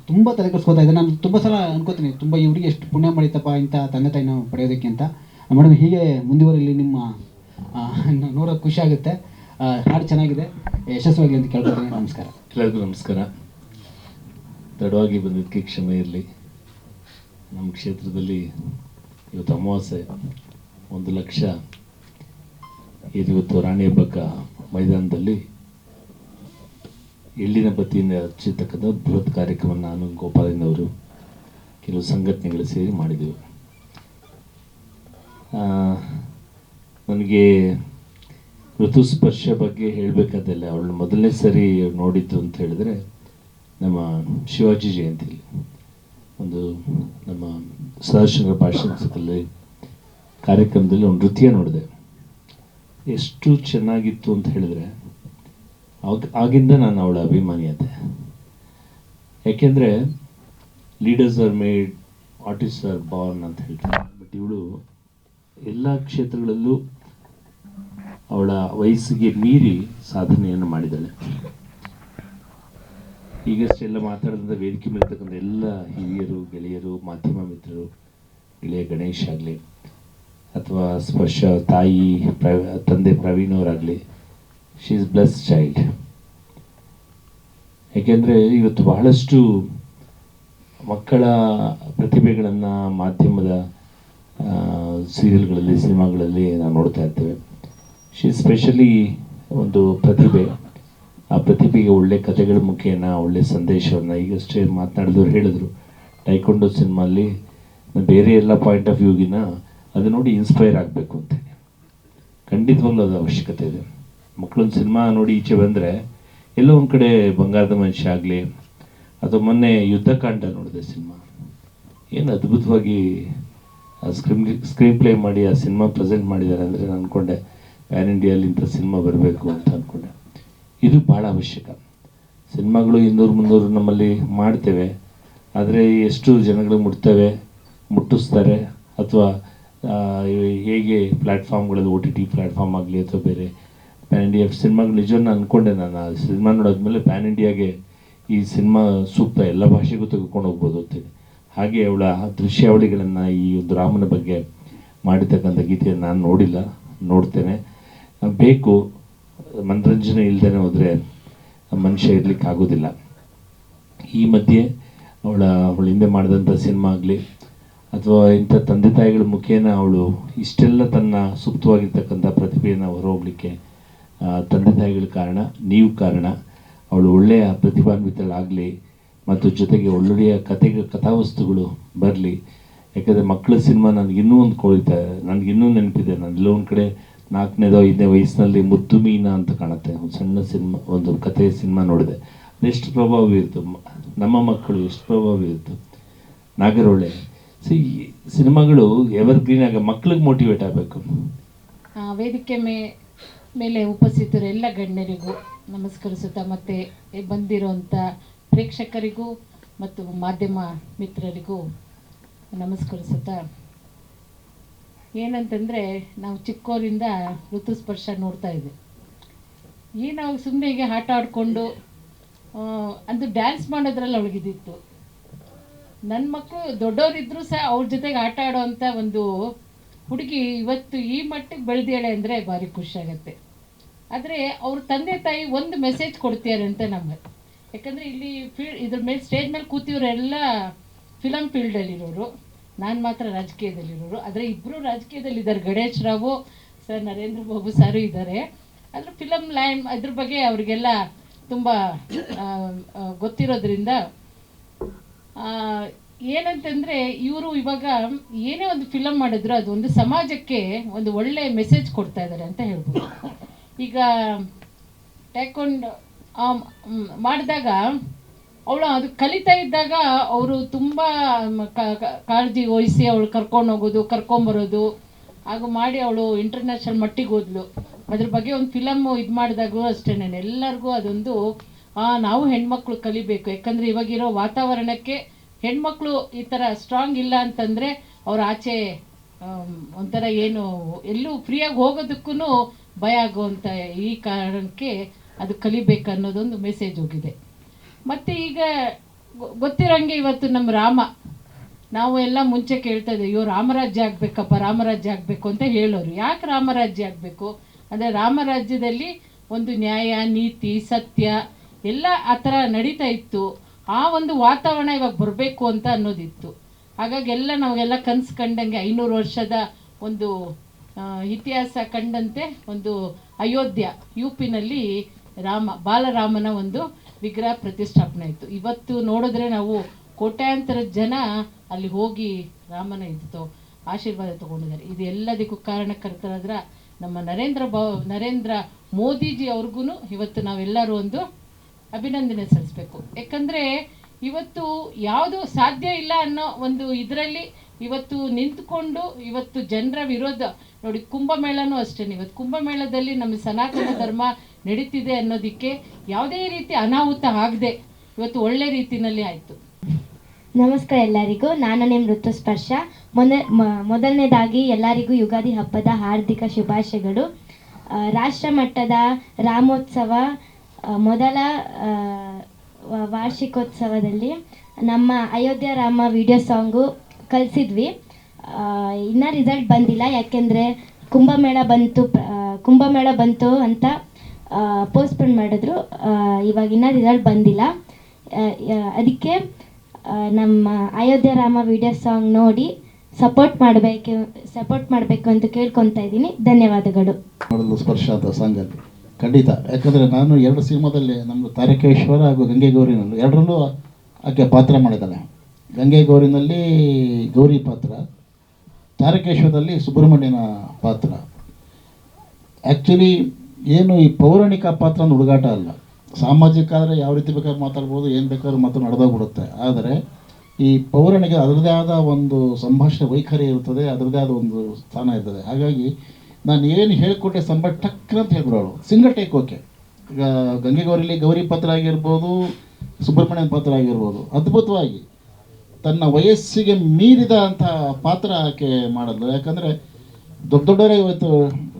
S9: ತುಂಬ ತಲೆ ಕೆಡಿಸ್ಕೋತಾ ಇದ್ದಾರೆ. ನಾನು ತುಂಬ ಸಲ ಅನ್ಕೋತೀನಿ, ತುಂಬ ಇವರಿಗೆ ಎಷ್ಟು ಪುಣ್ಯ ಮಾಡಿತಪ್ಪ ಇಂಥ ತಂದೆ ತಾಯಿನ ಪಡೆಯೋದಕ್ಕೆ ಅಂತ. ಮೇಡಮ್ ಹೀಗೆ ಮುಂದುವರಿಲಿ, ನಿಮ್ಮ ನೋಡೋಕೆ ಖುಷಿ ಆಗುತ್ತೆ. ಹಾಡು ಚೆನ್ನಾಗಿದೆ, ಯಶಸ್ವಿಯಾಗಲಿ ಅಂತ ಕೇಳ್ಕೊತೀನಿ. ನಮಸ್ಕಾರ.
S10: ಎಲ್ಲರಿಗೂ ನಮಸ್ಕಾರ. ತಡವಾಗಿ ಬಂದಿದ್ದಕ್ಕೆ ಕ್ಷಮೆ ಇರಲಿ. ನಮ್ಮ ಕ್ಷೇತ್ರದಲ್ಲಿ ಇವತ್ತು ಅಮಾವಾಸ್ಯೆ 1 ಲಕ್ಷ ಇವತ್ತು ರಾಣಿ ಹಬ್ಬಕ್ಕ ಮೈದಾನದಲ್ಲಿ ಎಳ್ಳಿನ ಬತ್ತಿಯಿಂದ ಹಚ್ಚಿರ್ತಕ್ಕಂಥ ಬೃಹತ್ ಕಾರ್ಯಕ್ರಮ ನಾನು ಗೋಪಾಲಯ್ಯನವರು ಕೆಲವು ಸಂಘಟನೆಗಳು ಸೇರಿ ಮಾಡಿದೆವು. ನನಗೆ ಋತುಸ್ಪರ್ಶ ಬಗ್ಗೆ ಹೇಳಬೇಕಾದಿಲ್ಲ. ಅವಳು ಮೊದಲನೇ ಸರಿ ನೋಡಿದ್ದು ಅಂತ ಹೇಳಿದ್ರೆ ನಮ್ಮ ಶಿವಾಜಿ ಜಯಂತಿಲಿ ಒಂದು ನಮ್ಮ ಸದಾಶಿವ ಭಾಷಣದಲ್ಲಿ ಕಾರ್ಯಕ್ರಮದಲ್ಲಿ ಒಂದು ನೃತ್ಯ ನೋಡಿದೆ. ಎಷ್ಟು ಚೆನ್ನಾಗಿತ್ತು ಅಂತ ಹೇಳಿದ್ರೆ ಆಗಿಂದ ನಾನು ಅವಳ ಅಭಿಮಾನಿಯಾದೆ. ಯಾಕೆಂದರೆ leaders are made, artist are born ಅಂತ ಹೇಳ್ತಾರೆ. ಬಟ್ ಇವಳು ಎಲ್ಲ ಕ್ಷೇತ್ರಗಳಲ್ಲೂ ಅವಳ ವಯಸ್ಸಿಗೆ ಮೀರಿ ಸಾಧನೆಯನ್ನು ಮಾಡಿದ್ದಾಳೆ. ಈಗಷ್ಟೆಲ್ಲ ಮಾತಾಡಿದಂಥ ವೇದಿಕೆ ಮೇಲಿರ್ತಕ್ಕಂಥ ಎಲ್ಲ ಹಿರಿಯರು, ಗೆಳೆಯರು, ಮಾಧ್ಯಮ ಮಿತ್ರರು, ಗೆಳೆಯ ಗಣೇಶ್ ಆಗಲಿ ಅಥವಾ ಸ್ಪರ್ಶ ತಾಯಿ ತಂದೆ ಪ್ರವೀಣ್ ಅವರಾಗಲಿ, ಶಿ ಈಸ್ ಬ್ಲೆಸ್ ಚೈಲ್ಡ್. ಯಾಕೆಂದರೆ ಇವತ್ತು ಬಹಳಷ್ಟು ಮಕ್ಕಳ ಪ್ರತಿಭೆಗಳನ್ನು ಮಾಧ್ಯಮದ ಸೀರಿಯಲ್ಗಳಲ್ಲಿ, ಸಿನಿಮಾಗಳಲ್ಲಿ ನಾವು ನೋಡ್ತಾ ಇರ್ತೇವೆ. ಶಿ ಸ್ಪೆಷಲಿ ಒಂದು ಪ್ರತಿಭೆ. ಆ ಪ್ರತಿಭೆಗೆ ಒಳ್ಳೆ ಕಥೆಗಳ ಮುಖೇನ ಒಳ್ಳೆ ಸಂದೇಶವನ್ನು ಈಗಷ್ಟೇ ಮಾತನಾಡಿದವರು ಹೇಳಿದ್ರು. ಟೈಕೊಂಡೋ ಸಿನಿಮಾಲ್ಲಿ ಬೇರೆ ಎಲ್ಲ ಪಾಯಿಂಟ್ ಆಫ್ ವ್ಯೂಗಿನ ಅದು ನೋಡಿ ಇನ್ಸ್ಪೈರ್ ಆಗಬೇಕು ಅಂತೇಳಿ. ಖಂಡಿತವಾಗ್ಲೂ ಅದು ಅವಶ್ಯಕತೆ ಇದೆ. ಮಕ್ಕಳೊಂದು ಸಿನಿಮಾ ನೋಡಿ ಈಚೆ ಬಂದರೆ ಎಲ್ಲೋ ಒಂದು ಕಡೆ ಬಂಗಾರದ ಮನುಷ್ಯ ಆಗಲಿ ಅಥವಾ ಮೊನ್ನೆ ಯುದ್ಧಕಾಂಡ ನೋಡಿದೆ ಸಿನಿಮಾ, ಏನು ಅದ್ಭುತವಾಗಿ ಆ ಸ್ಕ್ರೀನ್ ಪ್ಲೇ ಮಾಡಿ ಆ ಸಿನಿಮಾ ಪ್ರೆಸೆಂಟ್ ಮಾಡಿದ್ದಾರೆ ಅಂದರೆ ನಾನು ಅಂದ್ಕೊಂಡೆ ಪ್ಯಾನ್ ಇಂಡಿಯಲ್ಲಿ ಇಂಥ ಸಿನಿಮಾ ಬರಬೇಕು ಅಂತ ಅಂದ್ಕೊಂಡೆ. ಇದು ಭಾಳ ಅವಶ್ಯಕ. ಸಿನಿಮಾಗಳು 200-300 ನಮ್ಮಲ್ಲಿ ಮಾಡ್ತೇವೆ, ಆದರೆ ಎಷ್ಟು ಜನಗಳಿಗೆ ಮುಟ್ಟಿಸ್ತಾರೆ ಅಥವಾ ಹೇಗೆ ಪ್ಲ್ಯಾಟ್ಫಾರ್ಮ್ಗಳಲ್ಲಿ OTT ಪ್ಲ್ಯಾಟ್ಫಾರ್ಮ್ ಆಗಲಿ ಅಥವಾ ಬೇರೆ ಪ್ಯಾನ್ ಇಂಡಿಯಾ ಸಿನಿಮಾಗಳು ನಿಜವನ್ನು ಅಂದ್ಕೊಂಡೆ. ನಾನು ಆ ಸಿನಿಮಾ ನೋಡೋದ್ಮೇಲೆ ಪ್ಯಾನ್ ಇಂಡಿಯಾಗೆ ಈ ಸಿನಿಮಾ ಸೂಕ್ತ, ಎಲ್ಲ ಭಾಷೆಗೂ ತೆಗೆದುಕೊಂಡು ಹೋಗ್ಬೋದು ಅಂತೇಳಿ. ಹಾಗೆ ಅವಳ ದೃಶ್ಯಾವಳಿಗಳನ್ನು ಈ ಒಂದು ರಾಮನ ಬಗ್ಗೆ ಮಾಡಿರ್ತಕ್ಕಂಥ ಗೀತೆಯನ್ನು ನಾನು ನೋಡಿಲ್ಲ, ನೋಡ್ತೇನೆ. ಬೇಕು, ಮನರಂಜನೆ ಇಲ್ಲದೇ ಹೋದರೆ ಮನುಷ್ಯ ಇರಲಿಕ್ಕೆ ಆಗೋದಿಲ್ಲ. ಈ ಮಧ್ಯೆ ಅವಳು ಹಿಂದೆ ಮಾಡಿದಂಥ ಸಿನಿಮಾ ಆಗಲಿ ಅಥವಾ ಇಂಥ ತಂದೆ ತಾಯಿಗಳ ಮುಖೇನ ಅವಳು ಇಷ್ಟೆಲ್ಲ ತನ್ನ ಸೂಕ್ತವಾಗಿರ್ತಕ್ಕಂಥ ಪ್ರತಿಭೆಯನ್ನು ಹೊರಹೋಗ್ಲಿಕ್ಕೆ ತಂದೆ ತಾಯಿಗಳ ಕಾರಣ, ನೀವು ಕಾರಣ. ಅವಳು ಒಳ್ಳೆಯ ಪ್ರತಿಭಾನ್ವಿತಳಾಗಲಿ ಮತ್ತು ಜೊತೆಗೆ ಒಳ್ಳೊಳ್ಳೆಯ ಕಥಾವಸ್ತುಗಳು ಬರಲಿ. ಯಾಕಂದರೆ ಮಕ್ಕಳ ಸಿನಿಮಾ ನನಗಿನ್ನೂ ನನಗಿನ್ನೂ ನೆನಪಿದೆ. ನಾನು ಎಲ್ಲೋ ಒಂದು ಕಡೆ 4ನೇದೋ 5ನೇ ವಯಸ್ಸಿನಲ್ಲಿ ಮುದ್ದು ಮೀನಾ ಅಂತ ಕಾಣುತ್ತೆ, ಒಂದು ಸಣ್ಣ ಸಿನಿಮಾ, ಒಂದು ಕಥೆಯ ಸಿನಿಮಾ ನೋಡಿದೆ. ಅದೆಷ್ಟು ಪ್ರಭಾವ ಬೀರ್ತು, ನಮ್ಮ ಮಕ್ಕಳು ಎಷ್ಟು ಪ್ರಭಾವ ಬೀರ್ತು. ನಾಗರಹೊಳೆ ಸಿನಿಮಾಗಳು ಎವರ್ಗ್ರೀನ್ ಆಗ ಮಕ್ಕಳಿಗೆ ಮೋಟಿವೇಟ್ ಆಗಬೇಕು.
S11: ವೇದಿಕೆ ಮೇಲೆ ಉಪಸ್ಥಿತರು ಎಲ್ಲ ಗಣ್ಯರಿಗೂ ನಮಸ್ಕರಿಸುತ್ತಾ, ಮತ್ತು ಬಂದಿರುವಂಥ ಪ್ರೇಕ್ಷಕರಿಗೂ ಮತ್ತು ಮಾಧ್ಯಮ ಮಿತ್ರರಿಗೂ ನಮಸ್ಕರಿಸುತ್ತಾ, ಏನಂತಂದರೆ ನಾವು ಚಿಕ್ಕವರಿಂದ ಋತುಸ್ಪರ್ಶ ನೋಡ್ತಾ ಇದ್ದೆ. ನಾವು ಸುಮ್ಮನೆ ಹೀಗೆ ಆಟ ಆಡಿಕೊಂಡು ಅದು ಡ್ಯಾನ್ಸ್ ಮಾಡೋದ್ರಲ್ಲಿ ಅವಳಿಗಿದ್ದಿತ್ತು. ನನ್ನ ಮಕ್ಕಳು ದೊಡ್ಡವರಿದ್ದರೂ ಸಹ ಅವ್ರ ಜೊತೆಗೆ ಆಟ ಆಡೋವಂಥ ಒಂದು ಹುಡುಗಿ ಇವತ್ತು ಈ ಮಟ್ಟಿಗೆ ಬೆಳೆದಿದ್ದಾಳೆ ಅಂದರೆ ಭಾರಿ ಖುಷಿಯಾಗತ್ತೆ. ಆದರೆ ಅವ್ರ ತಂದೆ ತಾಯಿ ಒಂದು ಮೆಸೇಜ್ ಕೊಡ್ತಿದ್ದಾರೆ ಅಂತ ನಮಗೆ. ಯಾಕಂದರೆ ಇಲ್ಲಿ ಇದ್ರ ಮೇಲೆ ಸ್ಟೇಜ್ ಮೇಲೆ ಕೂತಿರೋರೆಲ್ಲ ಫಿಲಮ್ ಫೀಲ್ಡಲ್ಲಿರೋರು, ನಾನು ಮಾತ್ರ ರಾಜಕೀಯದಲ್ಲಿರೋರು. ಆದರೆ ಇಬ್ಬರು ರಾಜಕೀಯದಲ್ಲಿದ್ದಾರೆ, ಗಣೇಶ್ ರಾವು ಸರ್, ನರೇಂದ್ರ ಬಾಬು ಸಾರು ಇದ್ದಾರೆ. ಆದರೆ ಫಿಲಮ್ ಲೈನ್ ಅದ್ರ ಬಗ್ಗೆ ಅವರಿಗೆಲ್ಲ ತುಂಬ ಗೊತ್ತಿರೋದ್ರಿಂದ ಏನಂತಂದರೆ ಇವರು ಇವಾಗ ಏನೇ ಒಂದು ಫಿಲಮ್ ಮಾಡಿದ್ರು ಅದು ಒಂದು ಸಮಾಜಕ್ಕೆ ಒಂದು ಒಳ್ಳೆಯ ಮೆಸೇಜ್ ಕೊಡ್ತಾ ಇದ್ದಾರೆ ಅಂತ ಹೇಳ್ಬೋದು. ಈಗ ಟೇಕೊಂಡು ಮಾಡಿದಾಗ ಅವಳು ಅದು ಕಲಿತಾ ಇದ್ದಾಗ ಅವರು ತುಂಬ ಕಾಳಜಿ ವಹಿಸಿ ಅವಳು ಕರ್ಕೊಂಡು ಹೋಗೋದು, ಕರ್ಕೊಂಬರೋದು ಹಾಗೂ ಮಾಡಿ ಅವಳು ಇಂಟರ್ನ್ಯಾಷನಲ್ ಮಟ್ಟಿಗೆ ಹೋದ್ಲು. ಅದ್ರ ಬಗ್ಗೆ ಒಂದು ಫಿಲಮ್ಮು ಇದು ಮಾಡಿದಾಗೂ ಅಷ್ಟೇ, ಎಲ್ಲರಿಗೂ ಅದೊಂದು ನಾವು ಹೆಣ್ಮಕ್ಳು ಕಲಿಬೇಕು. ಯಾಕಂದರೆ ಇವಾಗಿರೋ ವಾತಾವರಣಕ್ಕೆ ಹೆಣ್ಮಕ್ಳು ಈ ಥರ ಸ್ಟ್ರಾಂಗ್ ಇಲ್ಲ ಅಂತಂದರೆ ಅವ್ರು ಆಚೆ ಒಂಥರ ಏನು ಎಲ್ಲೂ ಫ್ರೀಯಾಗಿ ಹೋಗೋದಕ್ಕೂ ಭಯ ಆಗುವಂಥ ಈ ಕಾರಣಕ್ಕೆ ಅದು ಕಲಿಬೇಕು ಅನ್ನೋದೊಂದು ಮೆಸೇಜ್ ಹೋಗಿದೆ. ಮತ್ತು ಈಗ ಗೊತ್ತಿರೋಂಗೆ ಇವತ್ತು ನಮ್ಮ ರಾಮ, ನಾವು ಎಲ್ಲ ಮುಂಚೆ ಕೇಳ್ತಾ ಇದ್ದೀವಿ, ಅಯ್ಯೋ ರಾಮರಾಜ್ಯ ಆಗಬೇಕಪ್ಪ, ರಾಮರಾಜ್ಯ ಆಗಬೇಕು ಅಂತ ಹೇಳೋರು. ಯಾಕೆ ರಾಮರಾಜ್ಯ ಆಗಬೇಕು ಅಂದರೆ ರಾಮರಾಜ್ಯದಲ್ಲಿ ಒಂದು ನ್ಯಾಯ, ನೀತಿ, ಸತ್ಯ ಎಲ್ಲ ಆ ಥರ ನಡೀತಾ ಇತ್ತು. ಆ ಒಂದು ವಾತಾವರಣ ಇವಾಗ ಬರಬೇಕು ಅಂತ ಅನ್ನೋದಿತ್ತು. ಹಾಗಾಗಿ ನಾವೆಲ್ಲ ಕನಸು ಕಂಡಂಗೆ 500 ವರ್ಷದ ಒಂದು ಇತಿಹಾಸ ಕಂಡಂತೆ ಒಂದು ಅಯೋಧ್ಯ UPನಲ್ಲಿ ಬಾಲರಾಮನ ಒಂದು ವಿಗ್ರಹ ಪ್ರತಿಷ್ಠಾಪನೆ ಇತ್ತು. ಇವತ್ತು ನೋಡಿದ್ರೆ ನಾವು ಕೋಟ್ಯಾಂತರ ಜನ ಅಲ್ಲಿ ಹೋಗಿ ರಾಮನ ಆಶೀರ್ವಾದ ತಗೊಂಡಿದ್ದಾರೆ. ಇದು ಎಲ್ಲದಕ್ಕೂ ಕಾರಣಕರ್ತರಾದ್ರ ನಮ್ಮ ನರೇಂದ್ರ ಮೋದಿಜಿ ಅವ್ರಿಗೂ ಇವತ್ತು ನಾವೆಲ್ಲರೂ ಒಂದು ಅಭಿನಂದನೆ ಸಲ್ಲಿಸಬೇಕು. ಯಾಕಂದರೆ ಇವತ್ತು ಯಾವುದು ಸಾಧ್ಯ ಇಲ್ಲ ಅನ್ನೋ ಒಂದು ಇದರಲ್ಲಿ ಇವತ್ತು ನಿಂತ್ಕೊಂಡು ಇವತ್ತು ಜನರ ವಿರೋಧ ನೋಡಿ, ಕುಂಭಮೇಳನೂ ಅಷ್ಟೇ. ಇವತ್ತು ಕುಂಭಮೇಳದಲ್ಲಿ ನಮ್ಮ ಸನಾತನ ಧರ್ಮ ನಡೀತಿದೆ ಅನ್ನೋದಕ್ಕೆ ಯಾವುದೇ ರೀತಿ ಅನಾಹುತ ಆಗದೆ ಇವತ್ತು ಒಳ್ಳೆ ರೀತಿಯಲ್ಲಿ ಆಯಿತು.
S12: ನಮಸ್ಕಾರ ಎಲ್ಲರಿಗೂ, ನಾನು ನಿಮ್ಮ ಋತುಸ್ಪರ್ಶ. ಮೊದಲನೇದಾಗಿ ಎಲ್ಲರಿಗೂ ಯುಗಾದಿ ಹಬ್ಬದ ಹಾರ್ದಿಕ ಶುಭಾಶಯಗಳು. ರಾಷ್ಟ್ರ ಮಟ್ಟದ ರಾಮೋತ್ಸವ ಮೊದಲ ವಾರ್ಷಿಕೋತ್ಸವದಲ್ಲಿ ನಮ್ಮ ಅಯೋಧ್ಯ ರಾಮ ವಿಡಿಯೋ ಸಾಂಗು ಕಲಿಸಿದ್ವಿ. ಇನ್ನೂ ರಿಸಲ್ಟ್ ಬಂದಿಲ್ಲ, ಯಾಕೆಂದರೆ ಕುಂಭಮೇಳ ಬಂತು ಅಂತ ಪೋಸ್ಟ್ಪೋನ್ ಮಾಡಿದ್ರು. ಇವಾಗ ಇನ್ನೂ ರಿಸಲ್ಟ್ ಬಂದಿಲ್ಲ. ಅದಕ್ಕೆ ನಮ್ಮ ಅಯೋಧ್ಯ ರಾಮ ವಿಡಿಯೋ ಸಾಂಗ್ ನೋಡಿ ಸಪೋರ್ಟ್ ಮಾಡಬೇಕು ಅಂತ ಕೇಳ್ಕೊತಾ ಇದ್ದೀನಿ. ಧನ್ಯವಾದಗಳು.
S7: ಮಾಡಲು ಸ್ಪರ್ಶ ಅಂತ ಸಾಂಗಲ್ಲಿ ಖಂಡಿತ, ಯಾಕಂದರೆ ನಾನು 2 ಸಿನಿಮಾದಲ್ಲಿ ನಮ್ಮದು ತಾರಕೇಶ್ವರ ಹಾಗೂ ಗಂಗೆ ಗೌರಿನಲ್ಲೂ ಎರಡರಲ್ಲೂ ಆಕೆ ಪಾತ್ರ ಮಾಡಿದ್ದಾಳೆ. ಗಂಗೆ ಗೌರಿನಲ್ಲಿ ಗೌರಿ ಪಾತ್ರ, ತಾರಕೇಶ್ವರದಲ್ಲಿ ಸುಬ್ರಹ್ಮಣ್ಯನ ಪಾತ್ರ. ಆ್ಯಕ್ಚುಲಿ ಏನು ಈ ಪೌರಾಣಿಕ ಪಾತ್ರ ಒಂದು ಹುಡುಗಾಟ ಅಲ್ಲ. ಸಾಮಾಜಿಕ ಆದರೆ ಯಾವ ರೀತಿ ಬೇಕಾದ್ರೂ ಮಾತಾಡ್ಬೋದು, ಏನು ಬೇಕಾದ್ರೂ ಮಾತು ನಡೆದೋಗ್ಬಿಡುತ್ತೆ. ಆದರೆ ಈ ಪೌರಾಣಿಕ ಅದರದ್ದೇ ಆದ ಒಂದು ಸಂಭಾಷಣೆ ವೈಖರಿ ಇರ್ತದೆ, ಅದರದ್ದೇ ಆದ ಒಂದು ಸ್ಥಾನ ಇರ್ತದೆ. ಹಾಗಾಗಿ ನಾನು ಏನು ಹೇಳಿಕೊಟ್ಟೆ ಟಕ್ ಅಂತ ಹೇಳ್ಬಿಡೋಳು, ಸಿಂಗಲ್ ಟೇಕ್ ಓಕೆ. ಈಗ ಗಂಗೆ ಗೌರಿಲಿ ಗೌರಿ ಪಾತ್ರ ಆಗಿರ್ಬೋದು, ಸುಬ್ರಹ್ಮಣ್ಯನ ಪಾತ್ರ ಆಗಿರ್ಬೋದು, ಅದ್ಭುತವಾಗಿ ತನ್ನ ವಯಸ್ಸಿಗೆ ಮೀರಿದ ಅಂಥ ಪಾತ್ರ ಆಕೆ ಮಾಡಿದ್ಲು. ಯಾಕಂದರೆ ದೊಡ್ಡವರೇ ಇವತ್ತು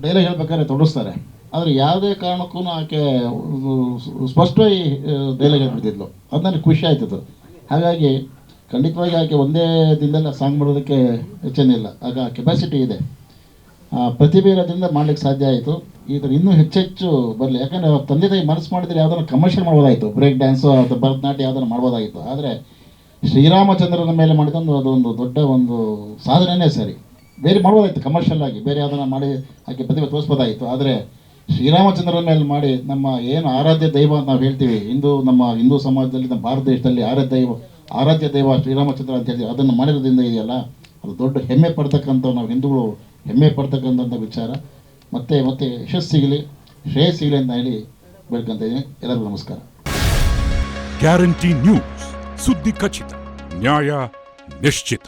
S7: ಡೈಲಾಗ್ ಹೇಳ್ಬೇಕಾದ್ರೆ ತೊಡಗಿಸ್ತಾರೆ, ಆದರೆ ಯಾವುದೇ ಕಾರಣಕ್ಕೂ ಆಕೆ ಸ್ಪಷ್ಟವಾಗಿ ಡೈಲಾಗ್ ಹೇಳ್ಬಿಡ್ತಿದ್ಲು. ಅದು ನನಗೆ ಖುಷಿ ಆಯ್ತಿತ್ತು. ಹಾಗಾಗಿ ಖಂಡಿತವಾಗಿ ಆಕೆ ಒಂದೇ ದಿನದಲ್ಲ ಸಾಂಗ್ ಮಾಡೋದಕ್ಕೆ ಹೆಚ್ಚೇನಿಲ್ಲ, ಆಗ ಕೆಪಾಸಿಟಿ ಇದೆ, ಪ್ರತಿಭೆ ಇರೋದ್ರಿಂದ ಮಾಡ್ಲಿಕ್ಕೆ ಸಾಧ್ಯ ಆಯಿತು. ಈ ಥರ ಇನ್ನೂ ಹೆಚ್ಚೆಚ್ಚು ಬರಲಿ. ಯಾಕಂದರೆ ಅವ್ರ ತಂದೆ ತಾಯಿ ಮನಸ್ಸು ಮಾಡಿದರೆ ಯಾವ್ದಾರು ಕಮರ್ಷಿಯಲ್ ಮಾಡ್ಬೋದಾಯಿತು, ಬ್ರೇಕ್ ಡ್ಯಾನ್ಸು ಅಥವಾ ಭರತನಾಟ್ಯ ಯಾವ್ದಾರು ಮಾಡ್ಬೋದಾಗಿತ್ತು. ಆದರೆ ಶ್ರೀರಾಮಚಂದ್ರನ ಮೇಲೆ ಮಾಡಿದೊಂದು ಅದೊಂದು ದೊಡ್ಡ ಒಂದು ಸಾಧನೆಯೇ ಸರಿ. ಬೇರೆ ಮಾಡ್ಬೋದಾಯಿತು ಕಮರ್ಷಿಯಲ್ ಆಗಿ, ಬೇರೆ ಯಾವ್ದನ್ನ ಮಾಡಿ ಆಕೆ ಪ್ರತಿಭೆ ತೋರಿಸ್ಬೋದಾಯಿತು. ಆದರೆ ಶ್ರೀರಾಮಚಂದ್ರನ ಮೇಲೆ ಮಾಡಿ ನಮ್ಮ ಏನು ಆರಾಧ್ಯ ದೈವ ಅಂತ ನಾವು ಹೇಳ್ತೀವಿ, ನಮ್ಮ ಹಿಂದೂ ಸಮಾಜದಲ್ಲಿ, ನಮ್ಮ ಭಾರತ ದೇಶದಲ್ಲಿ ಆರಾಧ್ಯ ದೈವ ಶ್ರೀರಾಮಚಂದ್ರ ಅಂತ ಹೇಳ್ತೀವಿ, ಅದನ್ನು ಮಾಡಿರೋದ್ರಿಂದ ಇದೆಯಲ್ಲ, ಅದು ದೊಡ್ಡ ಹೆಮ್ಮೆ ಪಡ್ತಕ್ಕಂಥ, ನಾವು ಹಿಂದೂಗಳು ಹೆಮ್ಮೆ ಪಡ್ತಕ್ಕಂಥ ವಿಚಾರ. ಮತ್ತೆ ಯಶಸ್ಸು ಸಿಗಲಿ, ಶ್ರೇಯಸ್ ಸಿಗಲಿ ಅಂತ ಹೇಳಿ ಬೇಡ್ಕೊಂತ ಇದ್ದೀನಿ. ಎಲ್ಲರಿಗೂ ನಮಸ್ಕಾರ.
S13: ಗ್ಯಾರಂಟಿ ನ್ಯೂಸ್, ಸುದ್ದಿ ಖಚಿತ, ನ್ಯಾಯ ನಿಶ್ಚಿತ.